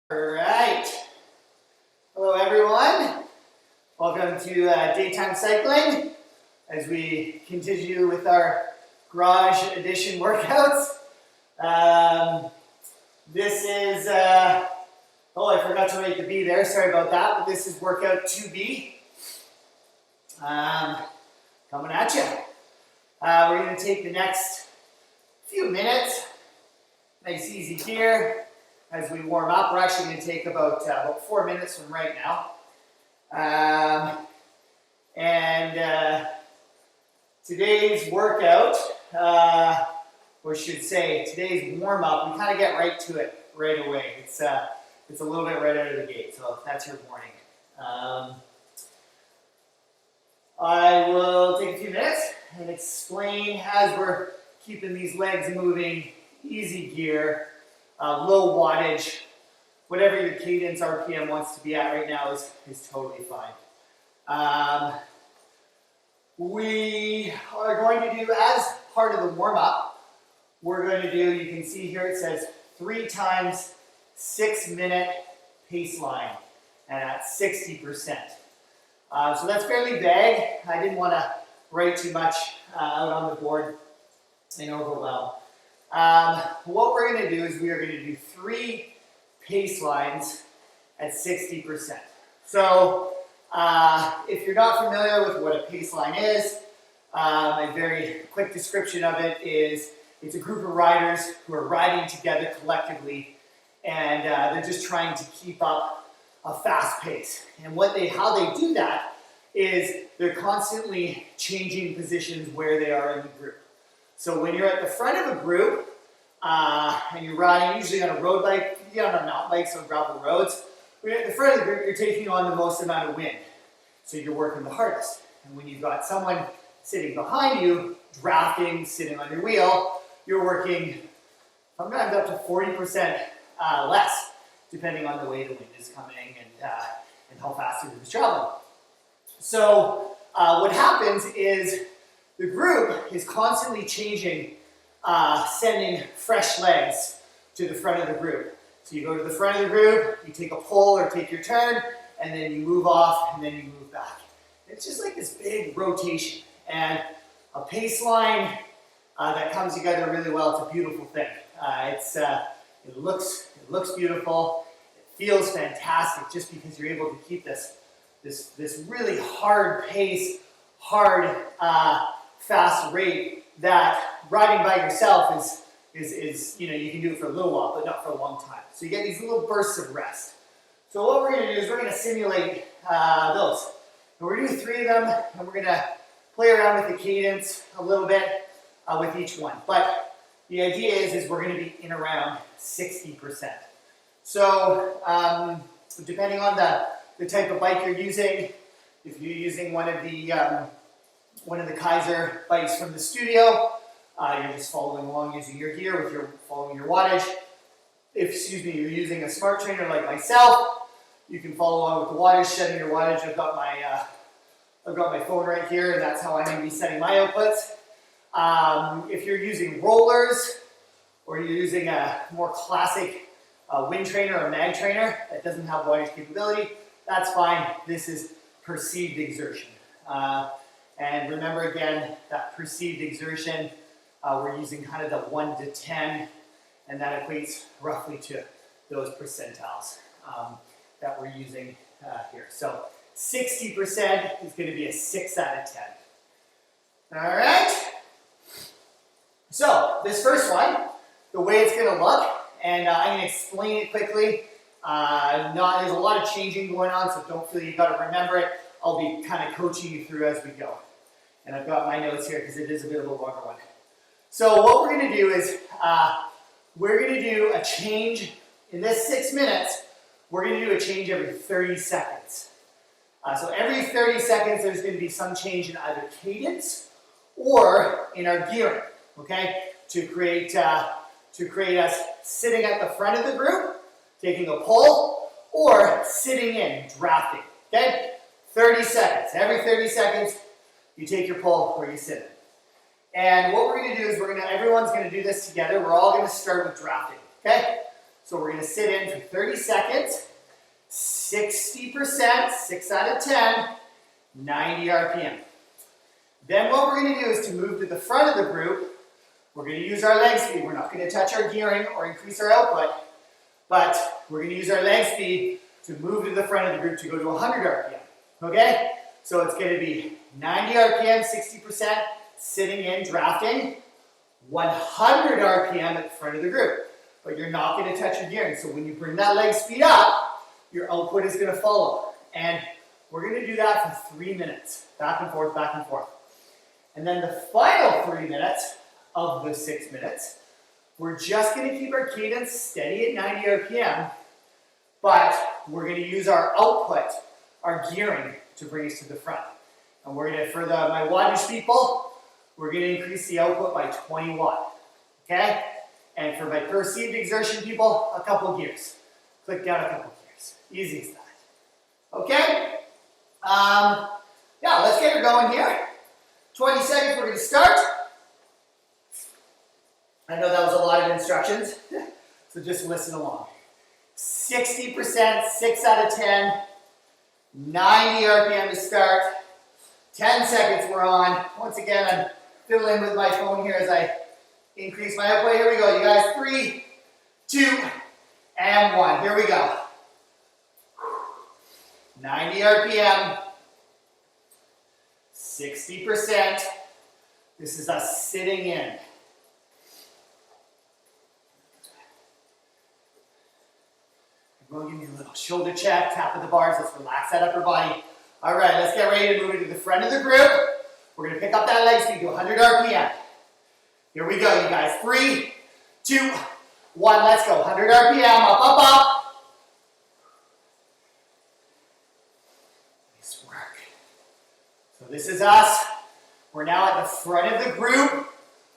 All right. Hello, everyone. Welcome to Daytime Cycling as we continue with our Garage Edition workouts. This is, I forgot to write the B there. Sorry about that, but this is workout 2B. Coming at you. We're going to take the next few minutes. Nice, easy here. As we warm up, we're actually going to take about 4 minutes from right now. Today's workout, or should say today's warm up, we kind of get right to it right away. It's a little bit right out of the gate, so that's your warning. I will take a few minutes and explain as we're keeping these legs moving, easy gear. Low wattage, whatever your cadence RPM wants to be at right now is totally fine. We are going to do, as part of the warm-up, we're going to do, you can see here it says 3 times 6-minute pace line, and at 60%. So that's fairly vague. I didn't want to write too much out on the board and overwhelm. What we're going to do is we are going to do 3 pace lines at 60%. So if you're not familiar with what a pace line is, a very quick description of it is it's a group of riders who are riding together collectively, and they're just trying to keep up a fast pace. And how they do that is they're constantly changing positions where they are in the group. So when you're at the front of a group and you're riding, usually on a road bike, you get on a mountain bike, so gravel roads, when you're at the front of the group, you're taking on the most amount of wind. So you're working the hardest. And when you've got someone sitting behind you, drafting, sitting on your wheel, you're working sometimes up to 40% less, depending on the way the wind is coming and how fast the group is traveling. So what happens is the group is constantly changing, sending fresh legs to the front of the group. So you go to the front of the group, you take a pull or take your turn, and then you move off, and then you move back. It's just like this big rotation. And a pace line that comes together really well, it's a beautiful thing. It looks beautiful, it feels fantastic just because you're able to keep this really hard pace, hard, fast rate that riding by yourself is you can do it for a little while, but not for a long time. So you get these little bursts of rest. So what we're going to do is we're going to simulate those. And we're going to do 3 of them, and we're going to play around with the cadence a little bit with each one. But the idea is we're going to be in around 60%. So depending on the type of bike you're using, if you're using one of the Kaiser bikes from the studio, you're just following along using your gear following your wattage. If you're using a smart trainer like myself, you can follow along with the wattage, setting your wattage. I've got my phone right here, and that's how I'm going to be setting my outputs. If you're using rollers, or you're using a more classic wind trainer or mag trainer that doesn't have wattage capability, that's fine. This is perceived exertion. And remember again, that perceived exertion, we're using kind of the 1 to 10, and that equates roughly to those percentiles that we're using here. So 60% is going to be a 6 out of 10. All right. So this first one, the way it's going to look, and I'm going to explain it quickly. There's a lot of changing going on, so don't feel you've got to remember it. I'll be kind of coaching you through as we go. And I've got my notes here because it is a bit of a longer one. So what we're going to do is we're going to do a change in this 6 minutes. We're going to do a change every 30 seconds. So every 30 seconds, there's going to be some change in either cadence or in our gearing, okay? To create us sitting at the front of the group, taking a pull, or sitting in, drafting, okay? 30 seconds. Every 30 seconds, you take your pull or you sit in. And what we're going to do is everyone's going to do this together. We're all going to start with drafting, okay? So we're gonna sit in for 30 seconds, 60%, 6 out of 10, 90 RPM. Then what we're gonna do is to move to the front of the group, we're gonna use our leg speed. We're not gonna touch our gearing or increase our output, but we're gonna use our leg speed to move to the front of the group to go to 100 RPM, okay? So it's gonna be 90 RPM, 60%, sitting in, drafting, 100 RPM at the front of the group. But you're not gonna touch your gearing. So when you bring that leg speed up, your output is gonna follow. And we're gonna do that for 3 minutes, back and forth, back and forth. And then the final 3 minutes of the 6 minutes, we're just gonna keep our cadence steady at 90 RPM, but we're gonna use our output, our gearing, to bring us to the front. And we're gonna, for my wattage people, we're gonna increase the output by 20 watt, okay? And for my perceived exertion people, a couple gears. Click down a couple gears, easy as that. Okay? Yeah, let's get her going here. 20 seconds, we're gonna start. I know that was a lot of instructions, so just listen along. 60%, 6 out of 10, 90 RPM to start. 10 seconds we're on. Once again, I'm fiddling with my phone here as I increase my output. Here we go, you guys. 3, 2, and 1. Here we go. 90 RPM. 60%. This is us sitting in. We'll give you a little shoulder check, tap of the bars. Let's relax that upper body. All right, let's get ready to move into the front of the group. We're gonna pick up that leg speed to 100 RPM. Here we go, you guys. 3, 2, 1, let's go. 100 RPM, up, up, up. Nice work. So this is us. We're now at the front of the group.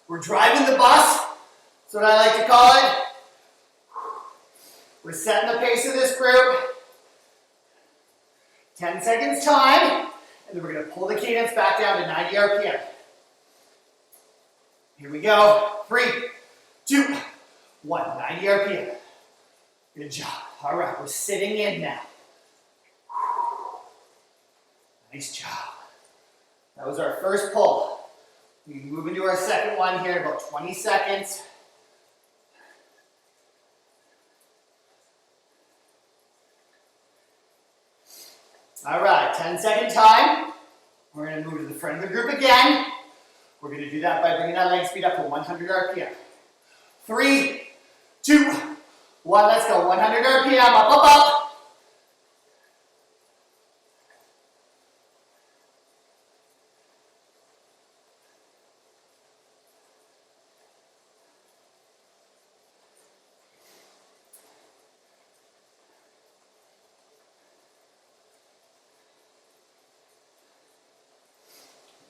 We're driving the bus. That's what I like to call it. We're setting the pace of this group. 10 seconds time, and then we're gonna pull the cadence back down to 90 RPM. Here we go. 3, 2, 1, 90 RPM. Good job. All right, we're sitting in now. Nice job. That was our first pull. We move into our second one here in about 20 seconds. All right, 10-second time. We're gonna move to the front of the group again. We're gonna do that by bringing that leg speed up to 100 RPM. 3, 2, 1, let's go. 100 RPM, up, up, up.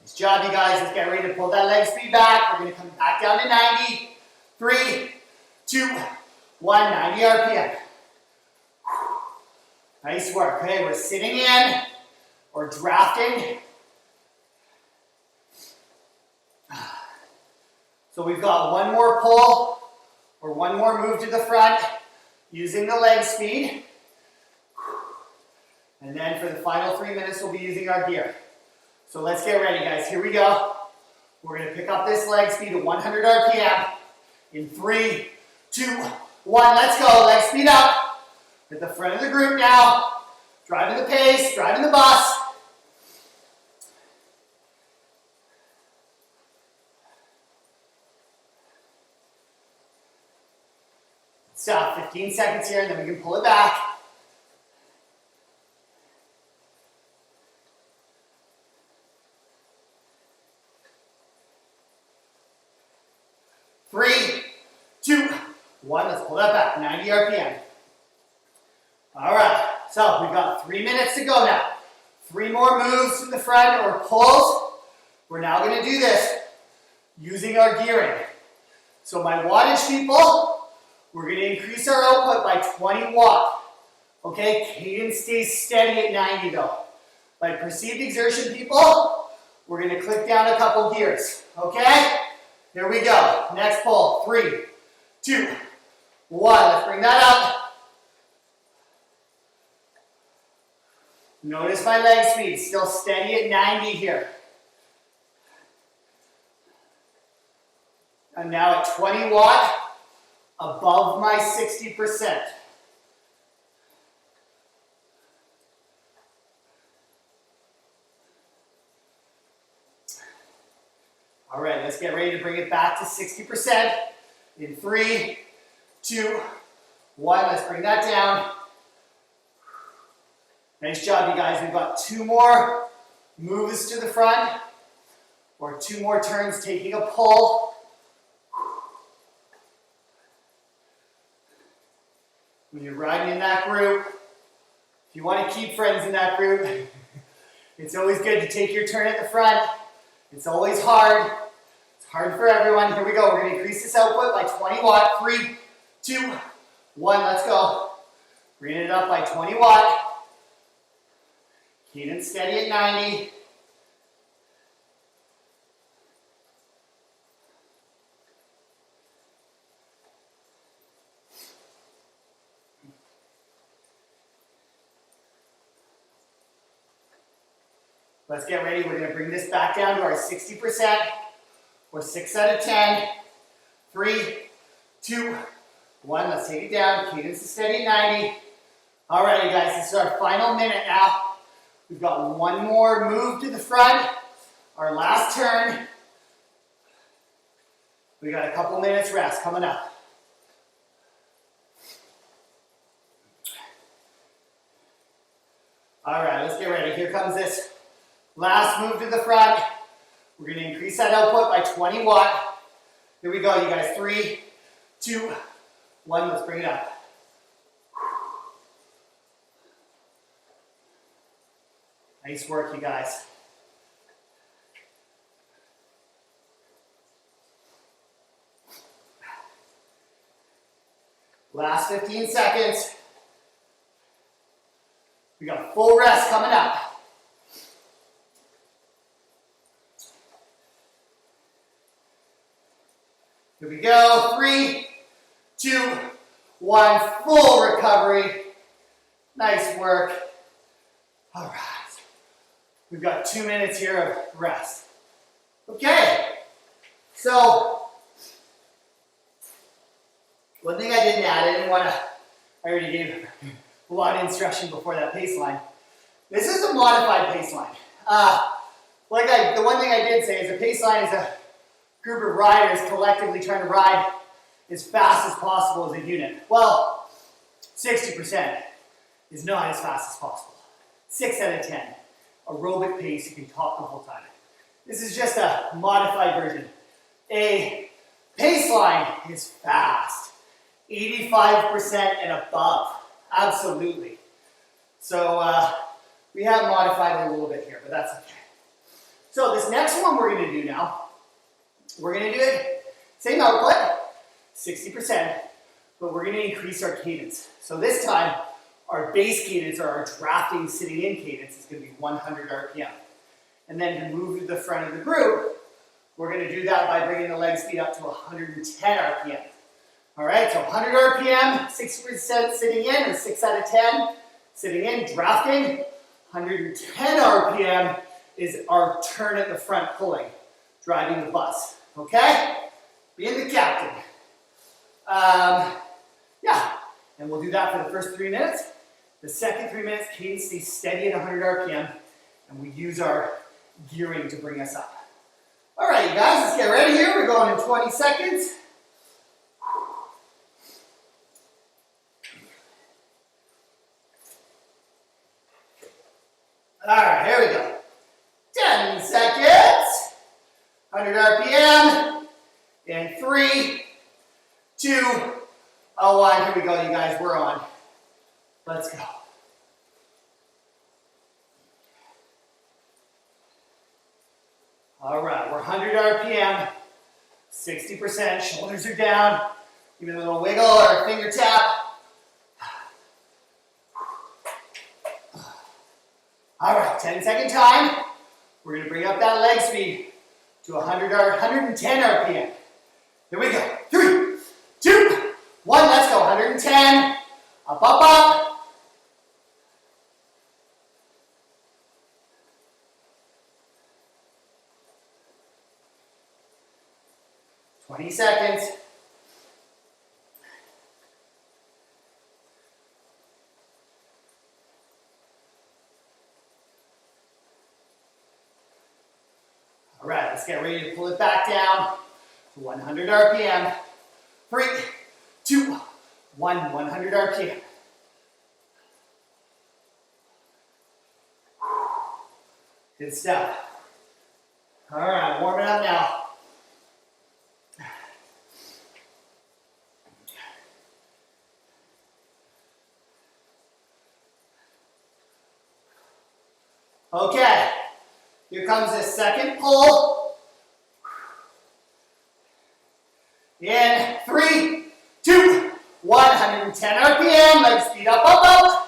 Nice job, you guys. Let's get ready to pull that leg speed back. We're going to come back down to 90. 3, 2, 1, 90 RPM. Nice work. Okay, we're sitting in or drafting. So we've got one more pull or one more move to the front using the leg speed. And then for the final 3 minutes, we'll be using our gear. So let's get ready, guys. Here we go. We're going to pick up this leg speed to 100 RPM. In 3, 2, 1, let's go. Leg speed up. At the front of the group now. Driving the pace, driving the bus. Stop, 15 seconds here, and then we can pull it back. Three, 2, 1, let's pull that back, 90 RPM. All right, so we've got 3 minutes to go now. 3 more moves to the front or pulls. We're now gonna do this using our gearing. So my wattage people, we're gonna increase our output by 20 watt. Okay, cadence stays steady at 90 though. My perceived exertion people, we're gonna click down a couple gears, okay? Here we go. Next pull. 3, 2, one. Let's bring that up. Notice my leg speed, still steady at 90 here. I'm now at 20 watt, above my 60%. All right, let's get ready to bring it back to 60%. In 3, 2, 1, let's bring that down. Nice job, you guys. We've got 2 more moves to the front, or 2 more turns taking a pull. When you're riding in that group, if you want to keep friends in that group, it's always good to take your turn at the front. It's always hard. It's hard for everyone. Here we go. We're going to increase this output by 20 watt. 3, 2, 1. Let's go. Bring it up by 20 watt. Cadence steady at 90. Let's get ready. We're going to bring this back down to our 60%. Or 6 out of 10. 3, 2, 1. Let's take it down. Cadence is steady at 90. All right, you guys. This is our final minute now. We've got 1 more move to the front. Our last turn. We got a couple minutes rest coming up. All right, let's get ready. Here comes this last move to the front. We're going to increase that output by 20 watt. Here we go, you guys. 3, 2, 1. Let's bring it up. Nice work, you guys. Last 15 seconds. We got full rest coming up. Here we go. 3, 2, 1. Full recovery. Nice work. All right. We've got 2 minutes here of rest. Okay. So, one thing I didn't add, I already gave a lot of instruction before that pace line. This is a modified pace line. The one thing I did say is a pace line is a group of riders collectively trying to ride as fast as possible as a unit. Well, 60% is not as fast as possible. 6 out of 10. Aerobic pace, you can talk the whole time. This is just a modified version. A pace line is fast. 85% and above. Absolutely. So we have modified it a little bit here, but that's okay. So this next one we're going to do now, we're going to do it, same output, 60%, but we're going to increase our cadence. So this time, our base cadence, or our drafting sitting in cadence, is going to be 100 RPM. And then to move to the front of the group, we're going to do that by bringing the leg speed up to 110 RPM. All right, so 100 RPM, 60% sitting in, or 6 out of 10 sitting in, drafting. 110 RPM is our turn at the front pulling, driving the bus. Okay? Being the captain. Yeah, and we'll do that for the first 3 minutes. The second 3 minutes, cadence stays steady at 100 RPM, and we use our gearing to bring us up. All right, you guys, let's get ready here. We're going in 20 seconds. All right, here we go. 10 seconds. 100 RPM. In 3, 2, 1. Here we go, you guys. We're on. Let's go. All right, we're 100 RPM, 60%. Shoulders are down. Give it a little wiggle or a finger tap. All right, 10-second time. We're going to bring up that leg speed to 110 RPM. Here we go. 3, 2, 1. Let's go. 110. Up, up, up. 20 seconds. All right, let's get ready to pull it back down to 100 RPM. 3, 2, 1, 100 RPM. Good stuff. All right, warm it up now. Okay, here comes the second pull. In 3, 2, 110 RPM. Leg speed up, up, up.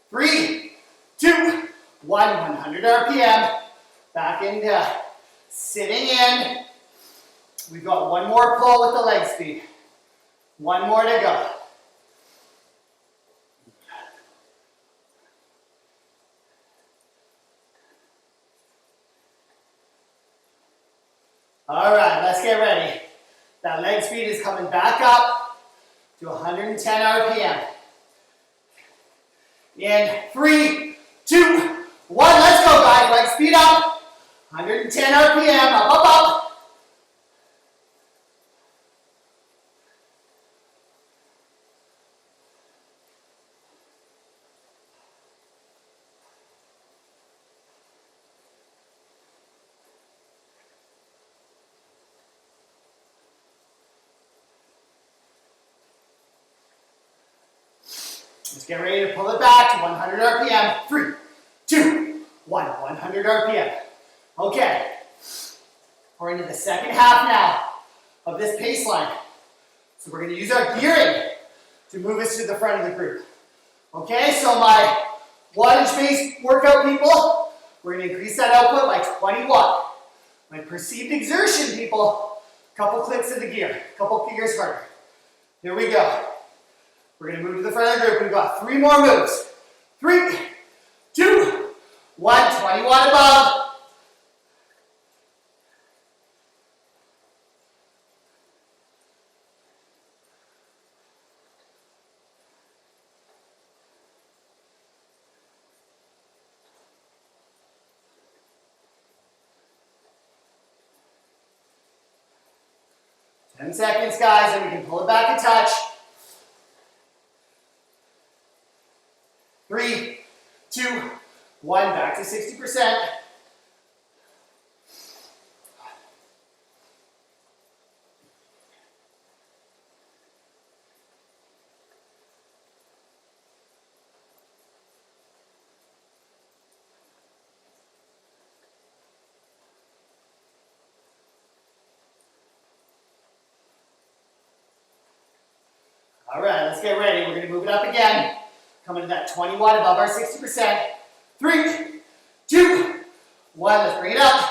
Three, 2, 100 RPM. Back into sitting in. We've got one more pull with the leg speed. One more to go. All right, let's get ready. That leg speed is coming back up to 110 RPM. In 3, 2, 1, let's go, guys. Leg speed up. 110 RPM, up, up, up. Let's get ready to pull it back to 100 RPM. 3, 2, 1, 100 RPM. Okay, we're into the second half now of this pace line. So we're going to use our gearing to move us to the front of the group. Okay, so my wattage-based workout people, we're going to increase that output by 20 watt. My perceived exertion people, couple clicks of the gear, couple gears harder. Here we go. We're going to move to the front of the group. We've got 3 more moves. 3, 2, 1, 20 watt above. Ten seconds, guys, and we can pull it back a touch. 3, 2, 1, back to 60%. All right, let's get ready. We're going to move it up again. Coming to that 20 watt above our 60%. 3, 2, 1, let's bring it up.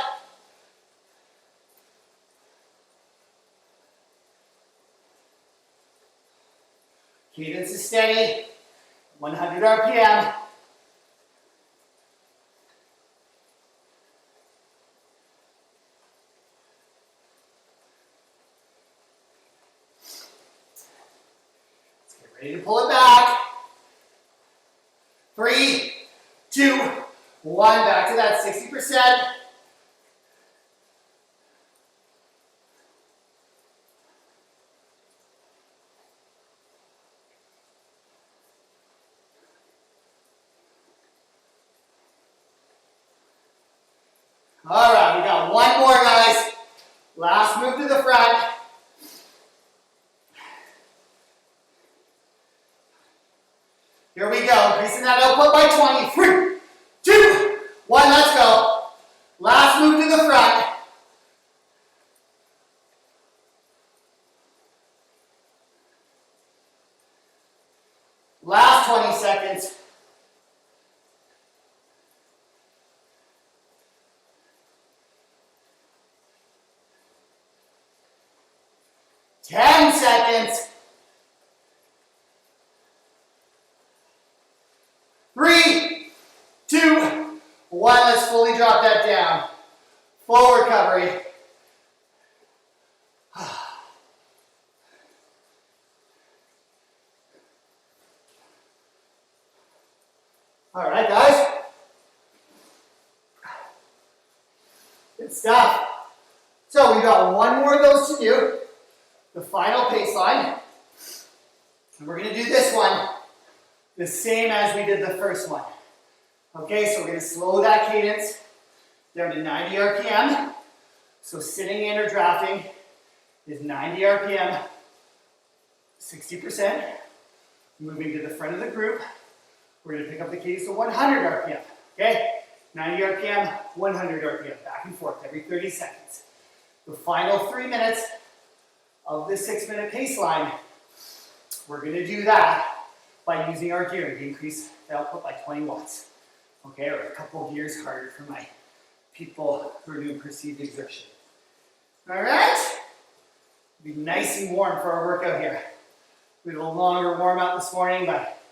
Cadence is steady, 100 RPM. Let's get ready to pull it back. 3, 2, 1, back to that 60%. All right, we got one more, guys. Last move to the front. Here we go, increasing that output by 20. 3, 2, 1. Last 20 seconds. Ten seconds. 3, 2, 1. Let's fully drop that down. Full recovery. All right, guys. Good stuff. So we've got one more of those to do. The final pace line. And we're going to do this one the same as we did the first one. Okay, so we're going to slow that cadence down to 90 RPM. So sitting in or drafting is 90 RPM, 60%. Moving to the front of the group, we're going to pick up the cadence to 100 RPM. Okay, 90 RPM, 100 RPM, back and forth every 30 seconds. The final 3 minutes of the 6-minute pace line, we're going to do that by using our gear to increase the output by 20 watts. Okay, or a couple gears harder for my people who are doing perceived exertion. All right, be nice and warm for our workout here. We had a longer warm up this morning, but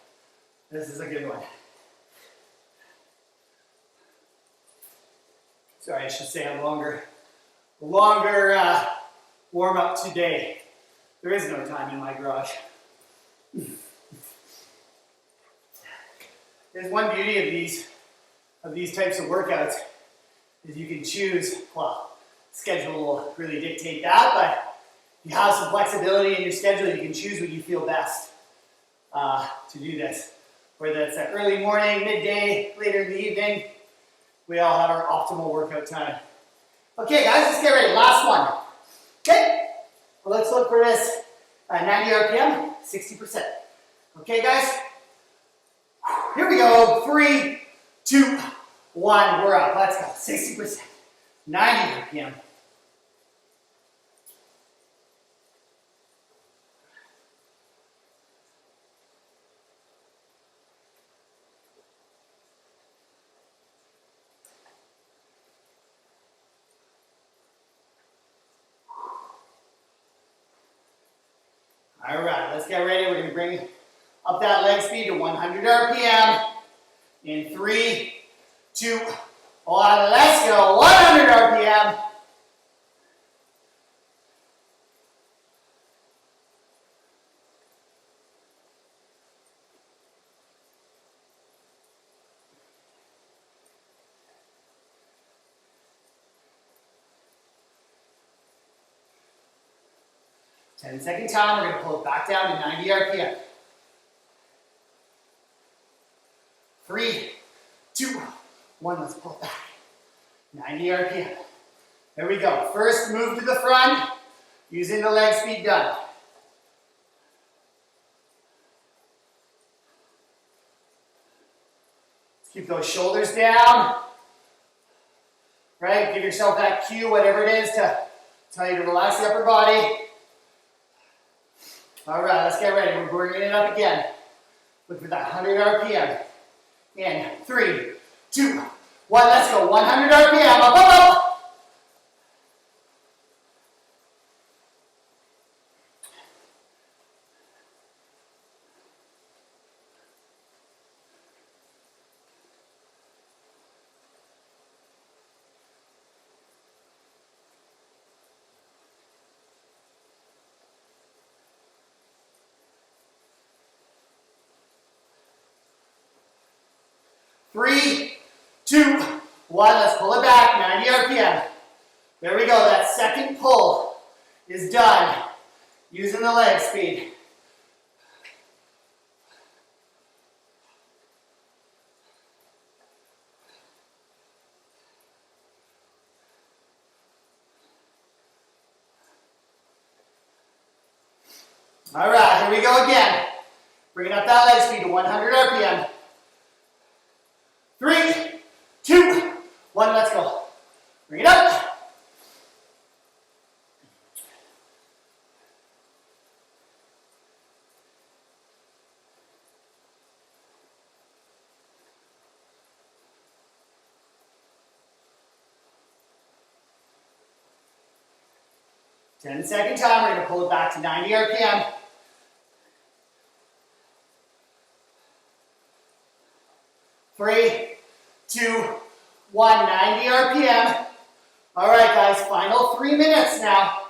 this is a good one. Sorry, I should say a longer warm up today. There is no time in my garage. There's one beauty of these types of workouts is you can choose, well, schedule will really dictate that, but you have some flexibility in your schedule. You can choose when you feel best to do this. Whether it's at early morning, midday, later in the evening, we all have our optimal workout time. Okay, guys, let's get ready. Last one. Okay, well, let's look for this 90 RPM, 60%. Okay, guys, here we go. 3, 2, 1. We're up. Let's go. 60%, 90 RPM. All right, let's get ready. We're going to bring up that leg speed to 100 RPM. In 3, 2, 1, let's go. 100 RPM. Ten-second time, we're going to pull it back down to 90 RPM. 3, 2, 1, let's pull it back. 90 RPM. There we go. First move to the front, using the leg speed done. Let's keep those shoulders down. Right? Give yourself that cue, whatever it is, to tell you to relax the upper body. All right, let's get ready. We're bringing it up again. Look for that 100 RPM. In 3, 2, 1, let's go. 100 RPM, up, up, up. Three, 2, 1, let's pull it back, 90 RPM. There we go, that second pull is done using the leg speed. All right, here we go again. Bringing up that leg speed to 100 RPM. 3, 2, 1, let's go. Bring it up. 10-second time, we're gonna pull it back to 90 RPM. Three, 2, 1, 90 RPM. All right, guys, final 3 minutes now.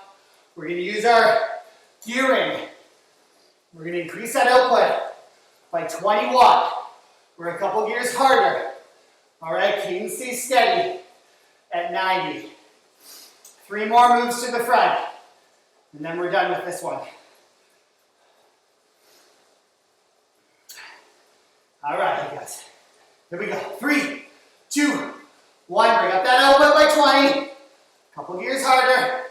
We're gonna use our gearing. We're gonna increase that output by 20 watt. We're a couple gears harder. All right, cadence stays steady at 90. 3 more moves to the front, and then we're done with this one. All right, guys. Here we go. 3, 2, 1. Bring up that output by 20. Couple gears harder.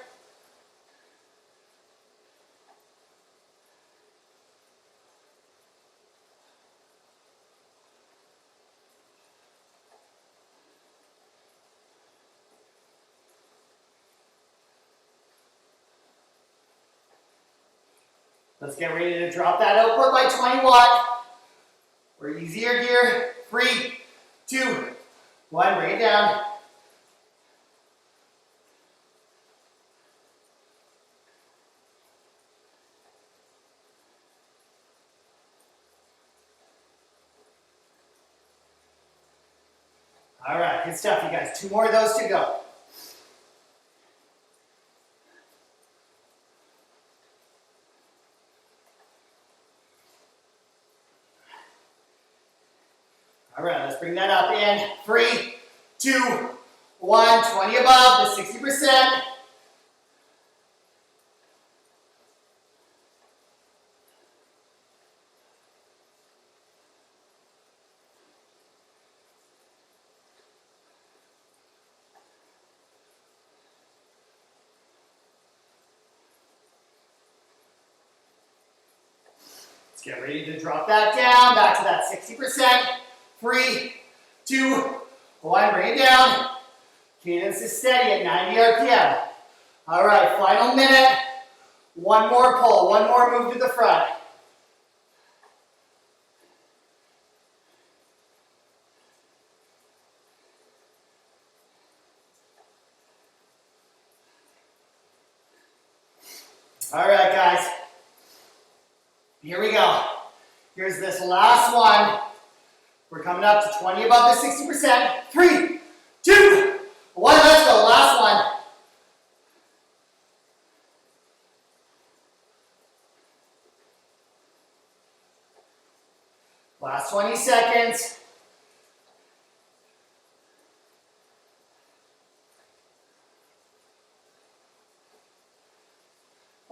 Let's get ready to drop that output by 20 watt. We're easier gear. 3, 2, 1. Bring it down. All right, good stuff, you guys. 2 more of those to go. All right, let's bring that up in 3, 2, 1. 20 above the 60%. Let's get ready to drop that down, back to that 60%. 3, 2, 1, bring it down. Cadence is steady at 90 RPM. All right, final minute. 1 more pull, 1 more move to the front. All right, guys. Here we go. Here's this last one. We're coming up to 20 above the 60%. 3, 2, 1. Let's go. Last one. Last 20 seconds.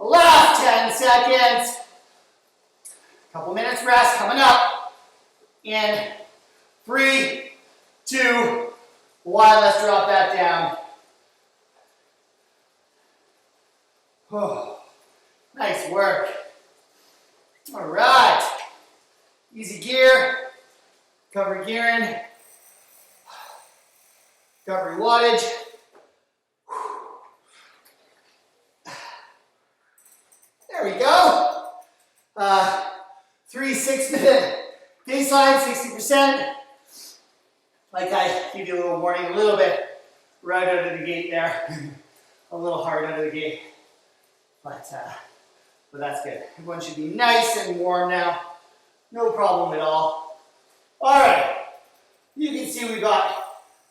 Last 10 seconds. Couple minutes rest coming up. In 3, 2, 1. Let's drop that down. Oh, nice work. All right. Easy gear. Recovery gearing. Recovery wattage. There we go. 3 6-minute baseline, 60%. Like I give you a little warning, a little bit right out of the gate there. A little hard out of the gate. But that's good. Everyone should be nice and warm now. No problem at all. All right. You can see we got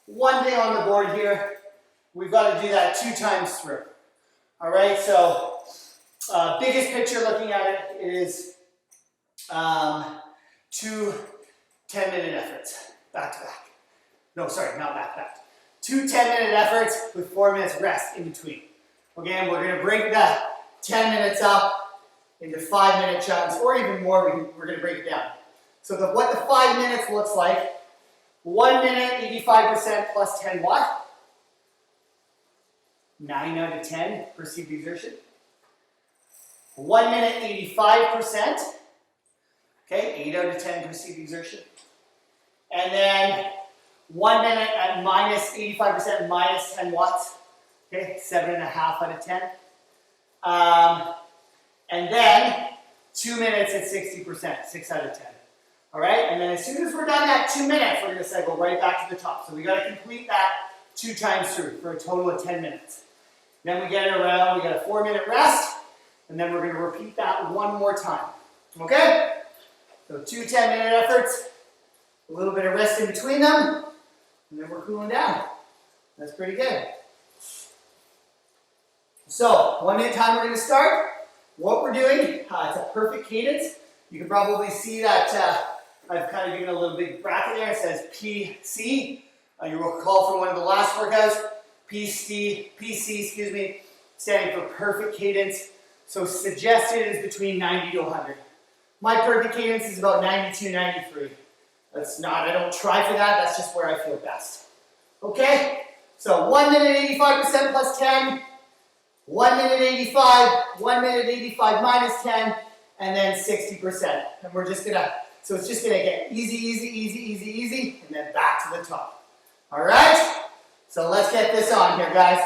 one thing on the board here. We've got to do that 2 times through. All right, so biggest picture looking at it is 2 10-minute efforts, back to back. No, sorry, not back to back. 2 10-minute efforts with 4 minutes rest in between. Again, we're going to break that 10 minutes up into 5-minute chunks, or even more, we're going to break it down. So what the 5 minutes looks like, 1 minute, 85% plus 10 watt. 9 out of 10 perceived exertion. 1 minute, 85%. Okay, 8 out of 10 perceived exertion. And then 1 minute at minus 85% minus 10 watts. Okay, 7.5 out of 10. And then 2 minutes at 60%, 6 out of 10. All right, and then as soon as we're done at 2 minutes, we're going to cycle right back to the top. So we got to complete that 2 times through for a total of 10 minutes. Then we get it around, we get a 4-minute rest, and then we're gonna repeat that one more time, okay? So 2 10-minute efforts, a little bit of rest in between them, and then we're cooling down. That's pretty good. So, 1-minute time we're gonna start. What we're doing, it's a perfect cadence. You can probably see that I've kind of given a little big bracket there. It says PC. You will recall from one of the last workouts, PC, excuse me, standing for perfect cadence. So suggested is between 90 to 100. My perfect cadence is about 92, 93. That's not, I don't try for that, that's just where I feel best. Okay? So 1 minute 85% plus 10, 1 minute 85, 1 minute 85 minus 10, and then 60%. And we're just gonna, so it's just gonna get easy, easy, easy, easy, easy, and then back to the top. All right? So let's get this on here, guys.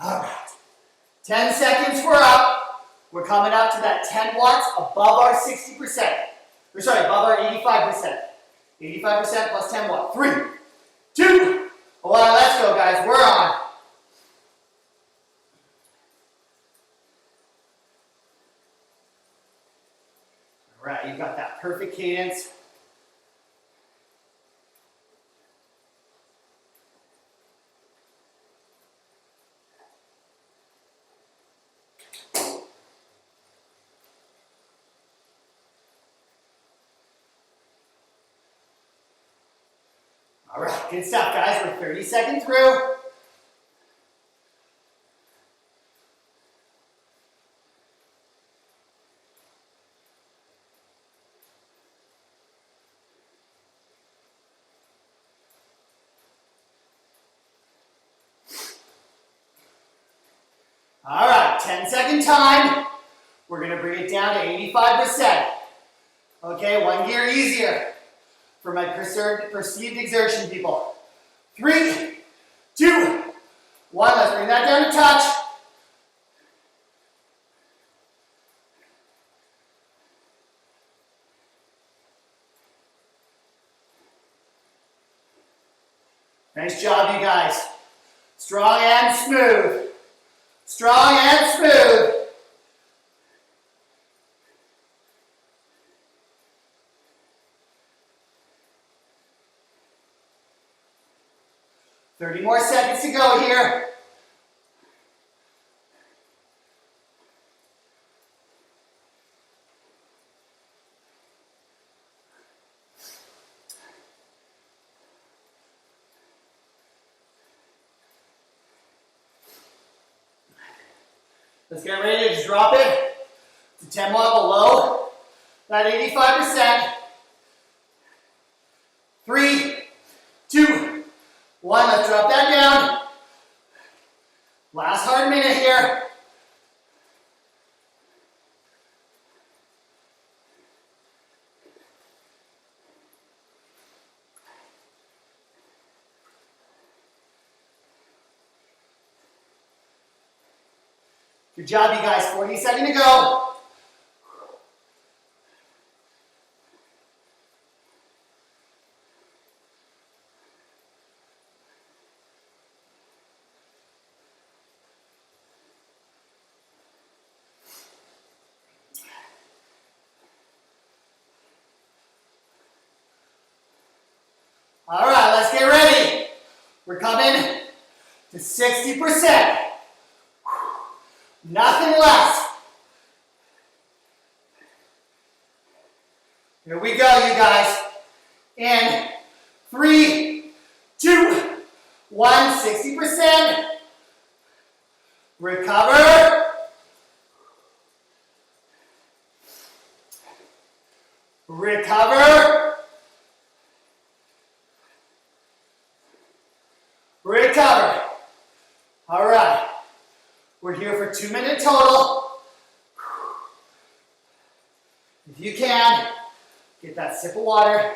All right. 10 seconds, we're up. We're coming up to that 10 watts above our 60%. Or sorry, above our 85%. 85% plus 10 watts. 3, 2, 1, let's go, guys. We're on. All right, you've got that perfect cadence. All right, good stuff, guys. We're 30 seconds through. All right, 10-second time. We're gonna bring it down to 85%. Okay, one gear easier for my perceived exertion people. 3, 2, 1, let's bring that down to touch. Nice job, you guys. Strong and smooth. Strong and smooth. Thirty more seconds to go here. Let's get ready to just drop it to 10 watt below that 85%. 3, 2, 1, let's drop that down. Last hard minute here. Good job, you guys. 40 seconds to go. All right, let's get ready. We're coming to 60%. Nothing less. Here we go, you guys. In 3, 2, 1, 60%. Recover. Recover. Recover. All right. We're here for 2 minutes total. If you can, get that sip of water.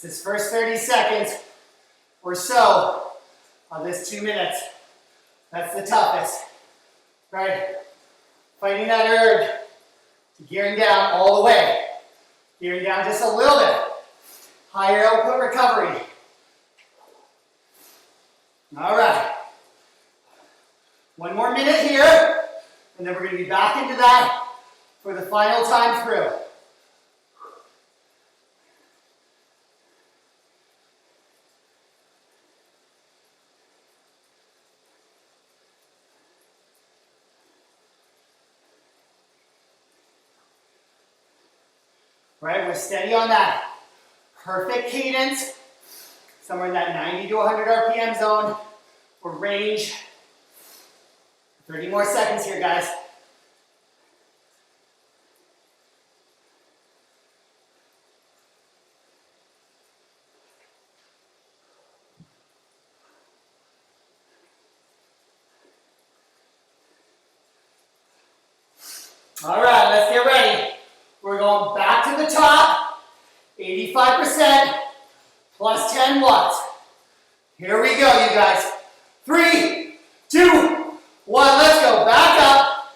This first 30 seconds or so of this 2 minutes. That's the toughest, right? Finding that urge to gearing down all the way. Gearing down just a little bit. Higher output recovery. All right. One more minute here, and then we're going to be back into that for the final time through. Right, we're steady on that perfect cadence, somewhere in that 90 to 100 RPM zone for range. 30 more seconds here, guys. All right, let's get ready. We're going back to the top, 85% plus 10 watts. Here we go, you guys. 3, 2, 1, let's go. Back up.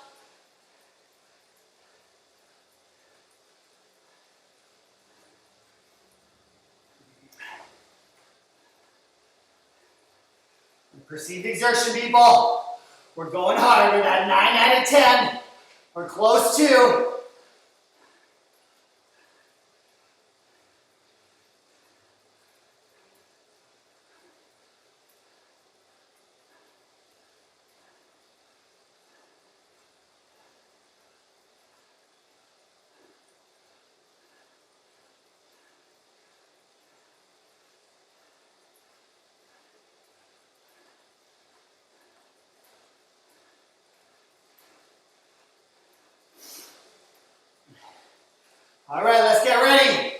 Perceived exertion, people. We're going hard with that 9 out of 10. We're close to. All right, let's get ready.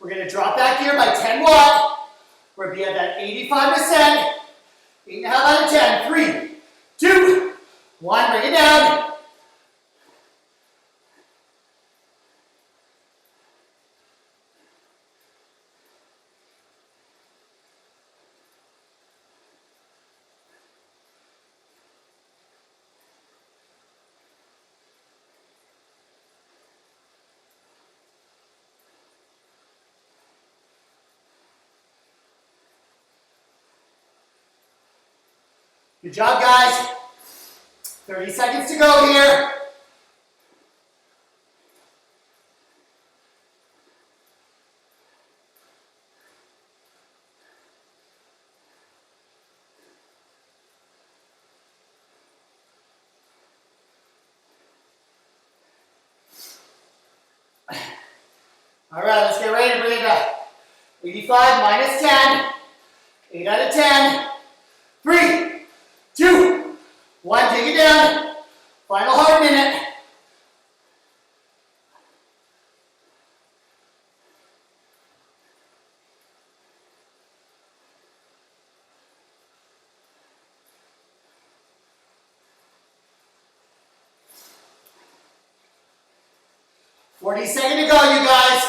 We're going to drop that gear by 10 watt. We're going to be at that 85%. 8.5 out of 10. 3, 2, 1. Bring it down. Good job, guys. 30 seconds to go here. All right, let's get ready to bring it back. 85 minus 10. 8 out of 10. 3, 2, 1. Take it down. Final hard minute. Forty seconds to go, you guys.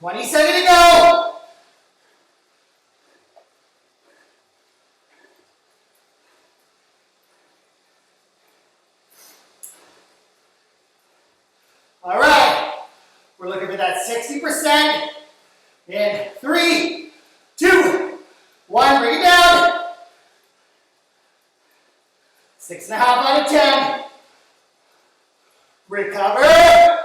$20 to go. All right, we're looking for that 60% in 3, 2, 1. Bring it down. 6.5 out of 10. Recover.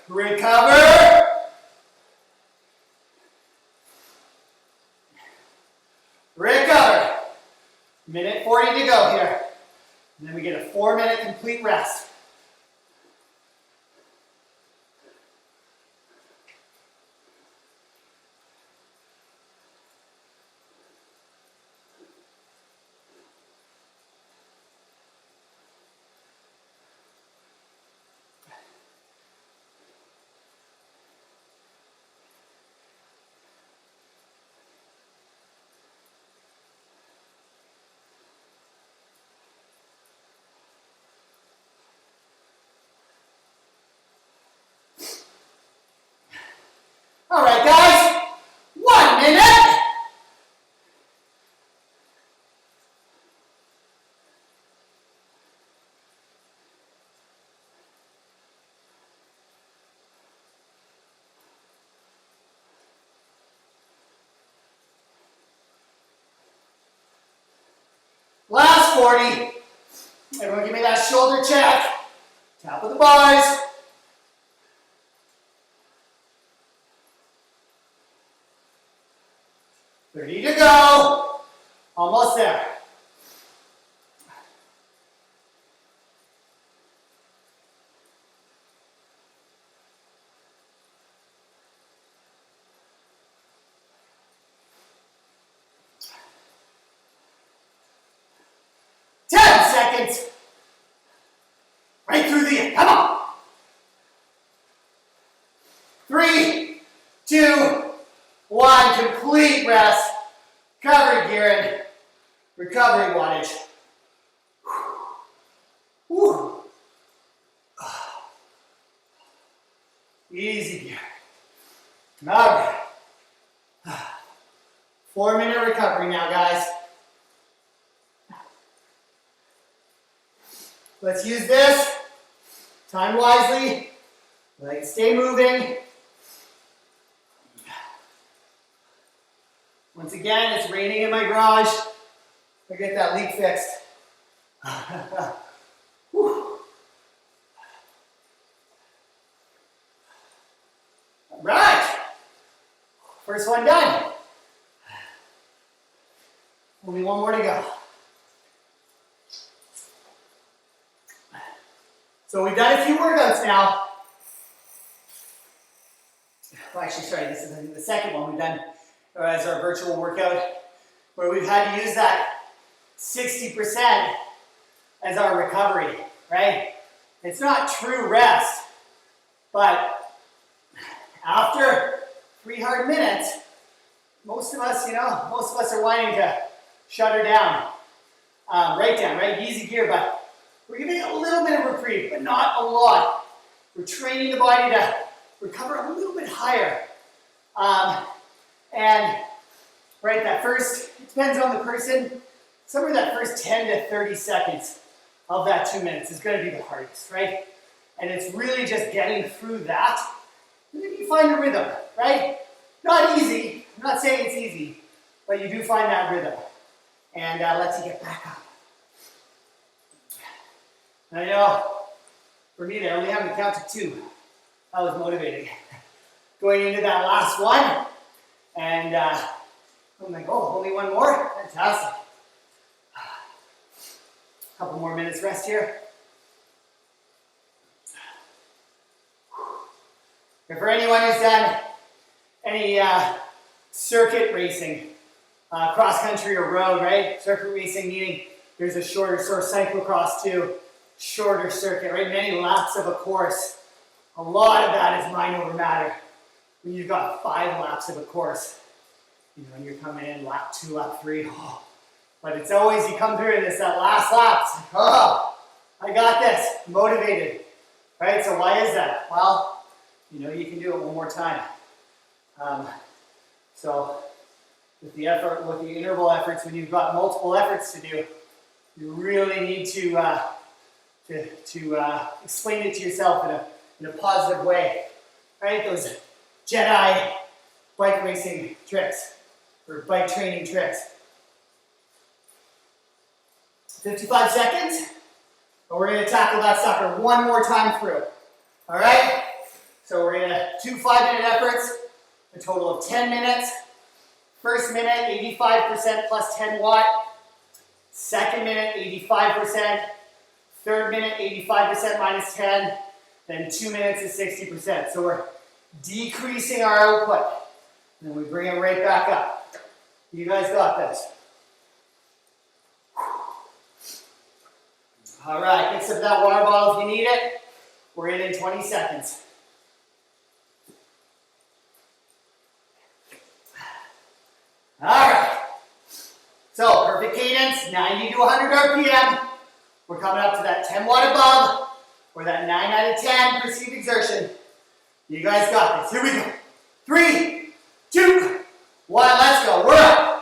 Recover. Recover. Minute 40 to go here. And then we get a 4-minute complete rest. body. Everyone give me that shoulder check. Tap of the bars. Ready to go. Almost there. Seconds. Right through the end. Come on. 3, 2, 1. Complete rest. Recovery gearing. Recovery wattage. Whew. Easy gear. All right. 4-minute recovery now, guys. Let's use this. Time wisely. Like, stay moving. Once again, it's raining in my garage. I get that leak fixed. All right. First one done. Only one more to go. So we've done a few workouts now. Well, actually, sorry, this is the second one we've done as our virtual workout, where we've had to use that 60% as our recovery, right? It's not true rest, but after 3 hard minutes, most of us are wanting to shut her down, right? Easy gear, but we're giving a little bit of reprieve, but not a lot. We're training the body to recover a little bit higher. And right, that first, it depends on the person, somewhere that first 10 to 30 seconds of that 2 minutes is going to be the hardest, right? And it's really just getting through that. And then you find a rhythm, right? Not easy. I'm not saying it's easy, but you do find that rhythm. And lets you get back up. I know, for me, they only having to count to 2. I was motivating. Going into that last one, and I'm like, oh, only one more? Fantastic. A couple more minutes rest here. And for anyone who's done any circuit racing, cross country or road, right? Circuit racing meaning there's a shorter, sort of cyclocross too. Shorter circuit, right? Many laps of a course. A lot of that is mind over matter. When you've got 5 laps of a course, and you're coming in lap 2, lap 3, oh. But it's always, you come through this, that last lap, it's like, oh, I got this, motivated, right? So why is that? Well, you can do it one more time. So with the effort, with the interval efforts, when you've got multiple efforts to do, you really need to explain it to yourself in a positive way, right? Those Jedi bike racing tricks or bike training tricks. 55 seconds, and we're going to tackle that sucker one more time through. All right? So we're going to 2 5-minute efforts, a total of 10 minutes. First minute, 85% plus 10 watt. Second minute, 85%. Third minute, 85% minus 10. Then 2 minutes is 60%. So we're decreasing our output. And then we bring it right back up. You guys got this. All right, get some of that water bottle if you need it. We're in 20 seconds. All right. So perfect cadence, 90 to 100 RPM. We're coming up to that 10 watt above, or that 9 out of 10 perceived exertion. You guys got this. Here we go. 3, 2, 1, let's go. We're up.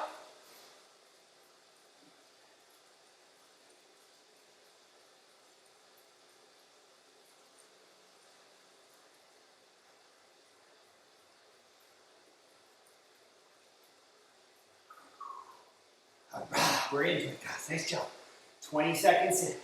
All right, we're into it, guys. Nice job. 20 seconds in.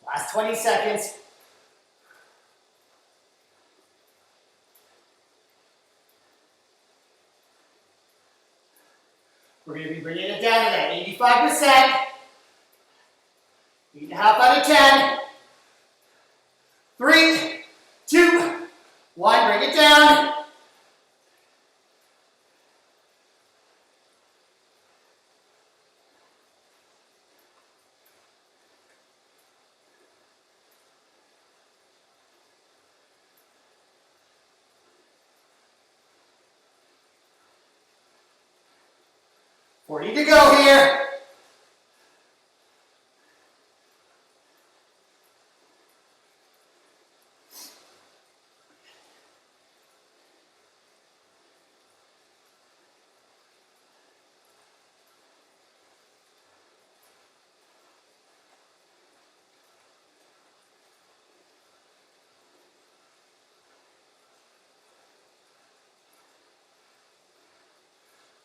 Last 20 seconds. We're going to be bringing it down to that 85%. 8.5 out of 10. 3, 2, 1. Bring it down. $40 to go here.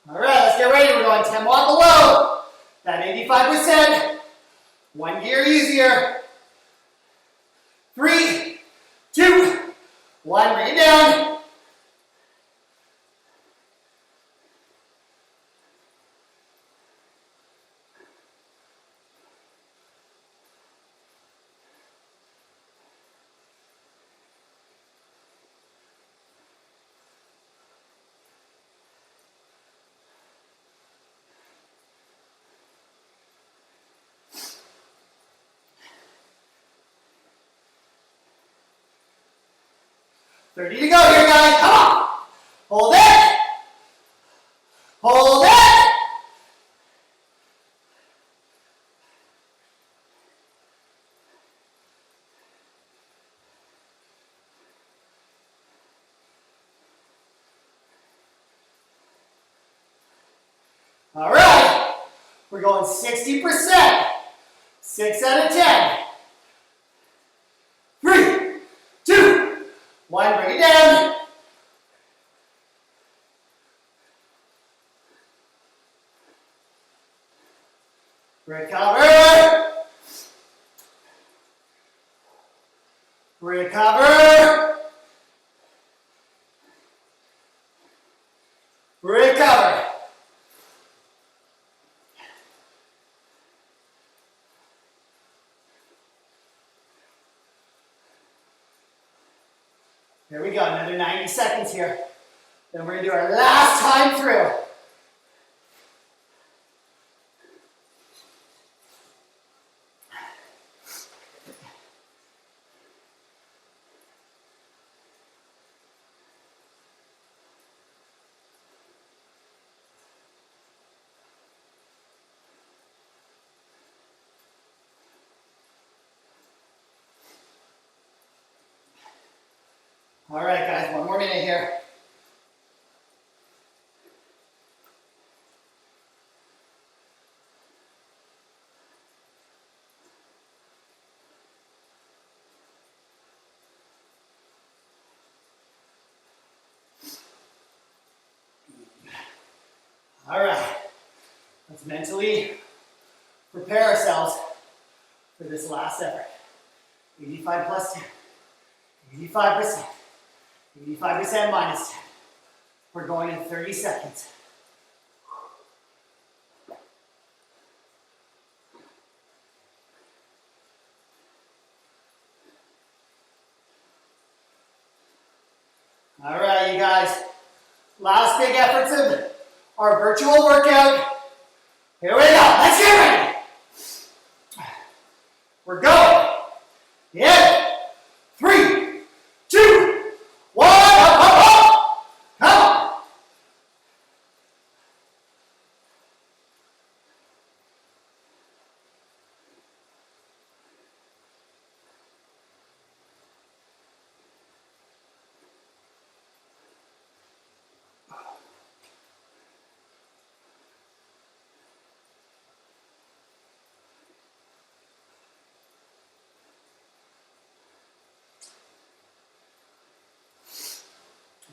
All right, let's get ready. We're going 10 watt below. That 85%. One gear easier. 3, 2, 1. Bring it down. $30 to go here, guys. Come on. Hold it. Hold it. All right. We're going 60%. 6 out of 10. 3, 2, 1. Bring it down. Recover. Recover. Recover. Here we go, another 90 seconds here. Then we're going to do our last time through. All right, guys, one more minute here. All right, let's mentally prepare ourselves for this last effort. 85 plus 10, 85%, 85% minus 10. We're going in 30 seconds. All right, you guys, last big efforts of our virtual workout. Here we go. Let's get ready. We're going. Yeah. 3, 2, 1. Up, up, up. Come on.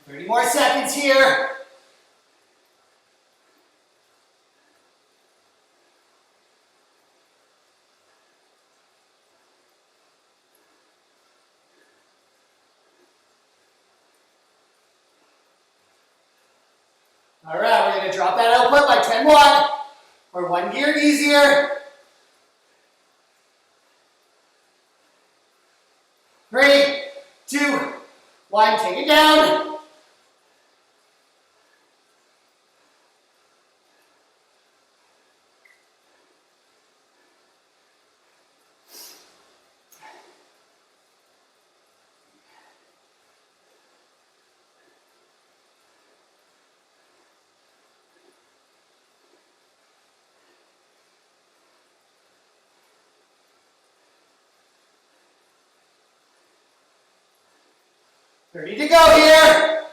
30 more seconds here. All right, we're going to drop that output by 10-1 or one gear easier. 3, 2, 1, take it down. Ready to go here.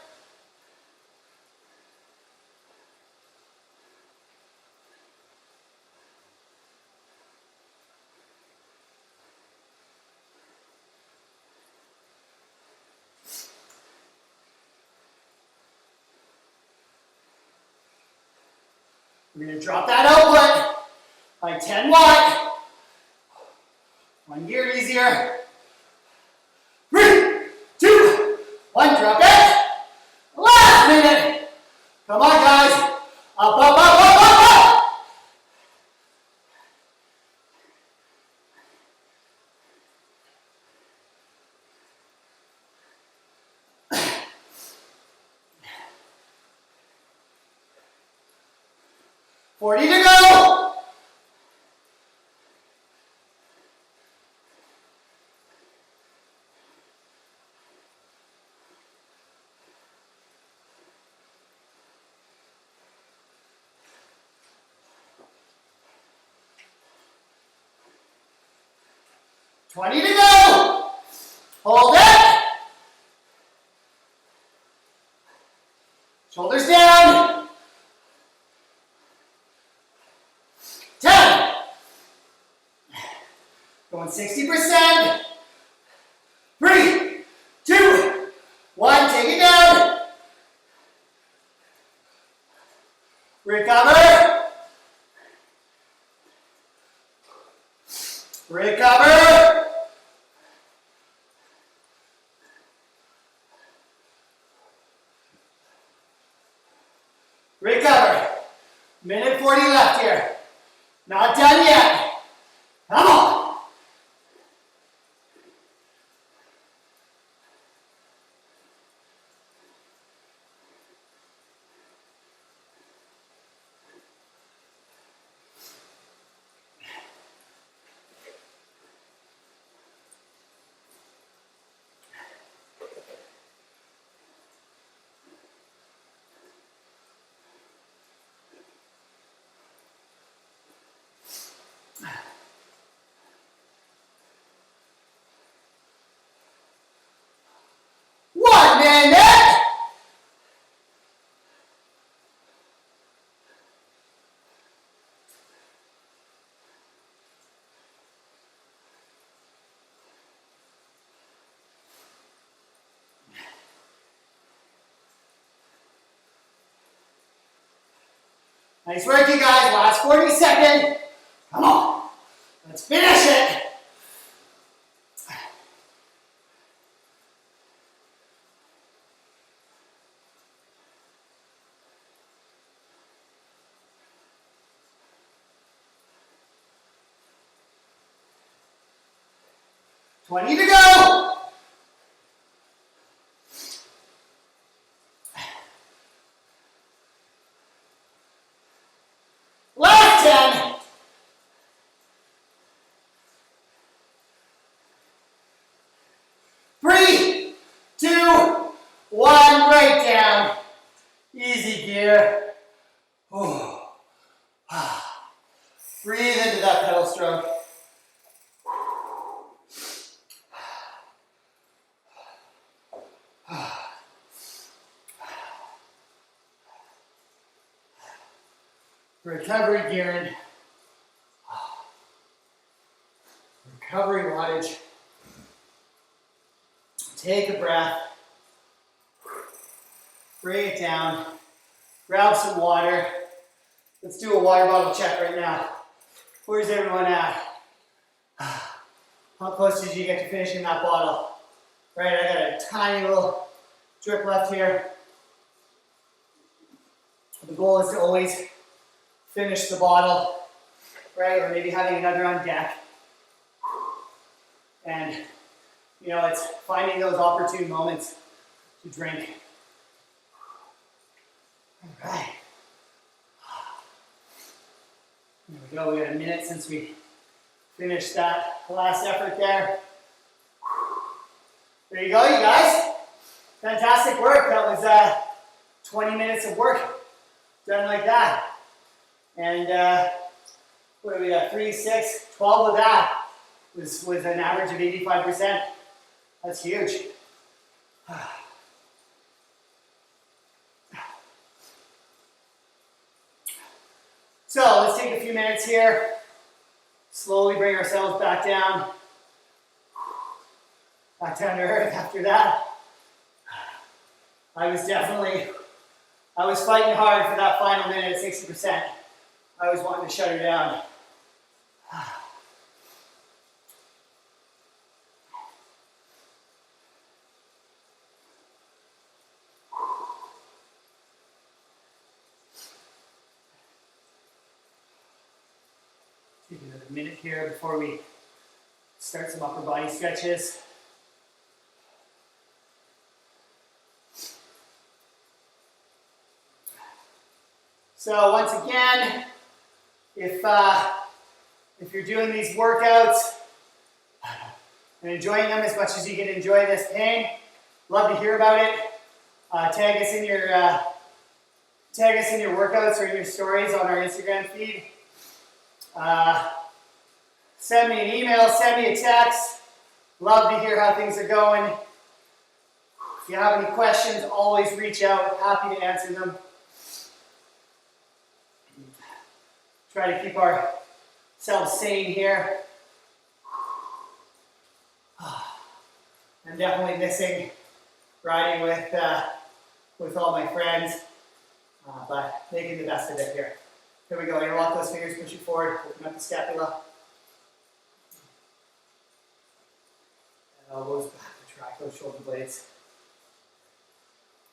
We're going to drop that output by 10-1. One gear easier. 3, 2, 1, drop it. Last minute. Come on, guys. Up, up, up, up, up, up. Forty to go. $20 to go. Hold it. Shoulders down. 10. Going 60%. 3, 2, 1. Take it down. Recover. Recover. Recover. Minute 40 left here. Not done yet. Come on. Nice work, you guys. Last 40 seconds. Come on. Let's finish it. $20 to go. Last 10. 3, 2, 1. Breakdown. Easy gear. Oh. Breathe into that pedal stroke. Recovery gearing. Recovery wattage. Take a breath. Bring it down. Grab some water. Let's do a water bottle check right now. Where's everyone at? How close did you get to finishing that bottle? Right, I got a tiny little drip left here. The goal is to always finish the bottle, right? Or maybe having another on deck. And, you know, it's finding those opportune moments to drink. All right. There we go. We got a minute since we finished that last effort there. There you go, you guys. Fantastic work. That was 20 minutes of work done like that. And what do we got? 3, 6, 12 of that was an average of 85%. That's huge. So let's take a few minutes here. Slowly bring ourselves back down. Back down to earth after that. I was fighting hard for that final minute at 60%. I was wanting to shut her down. Take another minute here before we start some upper body stretches. So once again, if you're doing these workouts and enjoying them as much as you can enjoy this pain, love to hear about it. Tag us in your workouts or in your stories on our Instagram feed. Send me an email, send me a text. Love to hear how things are going. If you have any questions, always reach out. Happy to answer them. Try to keep ourselves sane here. I'm definitely missing riding with all my friends, but making the best of it here. Here we go. Interlock those fingers, push it forward, open up the scapula. And elbows back, retract those shoulder blades.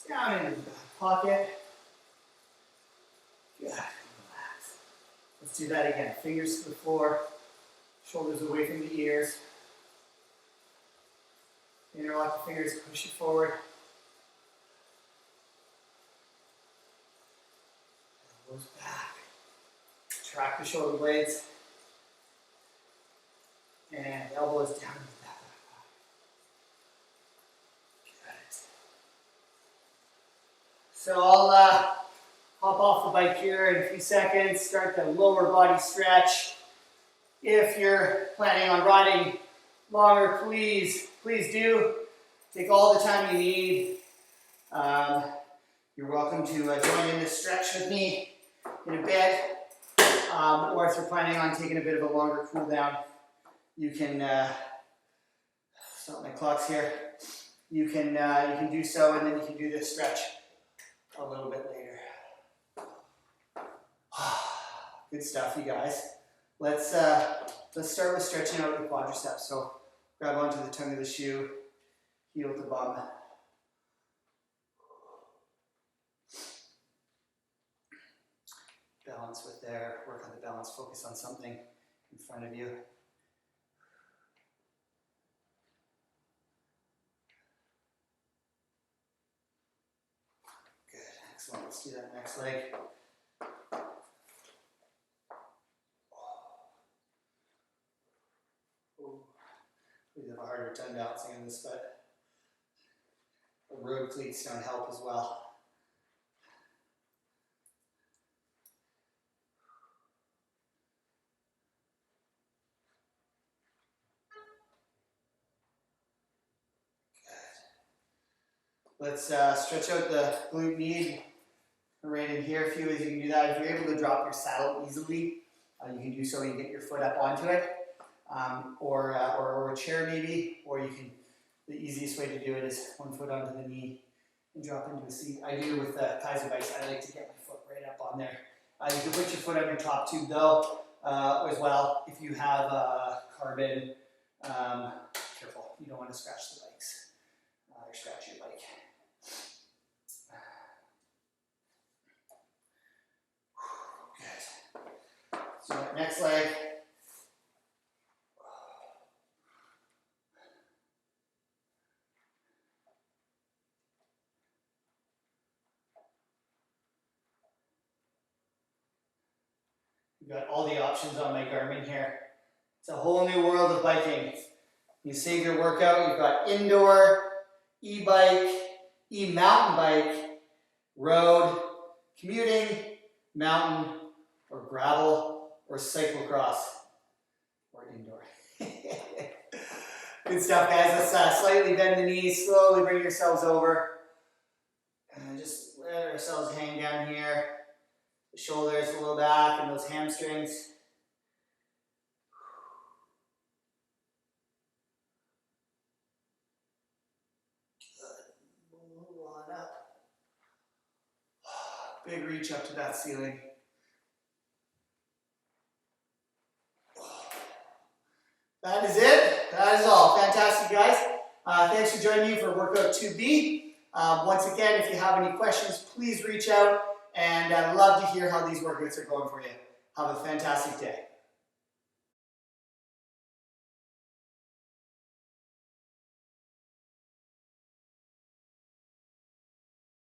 Down into the back pocket. Good. Relax. Let's do that again. Fingers to the floor, shoulders away from the ears. Interlock the fingers, push it forward. Elbows back. Track the shoulder blades. And elbows down into the back body. Good. So I'll hop off the bike here in a few seconds, start the lower body stretch. If you're planning on riding longer, please do take all the time you need. You're welcome to join in this stretch with me in a bit. Or if you're planning on taking a bit of a longer cool down, you can stop my clocks here. You can do so, and then you can do this stretch a little bit later. Good stuff, you guys. Let's start with stretching out the quadriceps. So grab onto the tongue of the shoe, heel at the bum. Balance with there, work on the balance, focus on something in front of you. Good, excellent. Let's do that next leg. We have a harder time balancing on this, but road cleats don't help as well. Let's stretch out the glute med right in here. A few ways you can do that. If you're able to drop your saddle easily, you can do so. You get your foot up onto it, or a chair maybe, or you can. The easiest way to do it is one foot onto the knee and drop into a seat. I do with the Kaiser bikes. I like to get my foot right up on there. You can put your foot on your top tube though, as well. If you have carbon, careful, you don't want to scratch the bikes or scratch your bike. Good. So next leg. We've got all the options on my Garmin here. It's a whole new world of biking. You save your workout, you've got indoor, e-bike, e-mountain bike, road, commuting, mountain, or gravel, or cyclocross, or indoor. Good stuff, guys. Let's slightly bend the knees, slowly bring yourselves over. And just let ourselves hang down here. The shoulders a little back and those hamstrings. Good. Move on up. Big reach up to that ceiling. That is it. That is all. Fantastic, guys. Thanks for joining me for workout 2B. Once again, if you have any questions, please reach out. And I'd love to hear how these workouts are going for you. Have a fantastic day.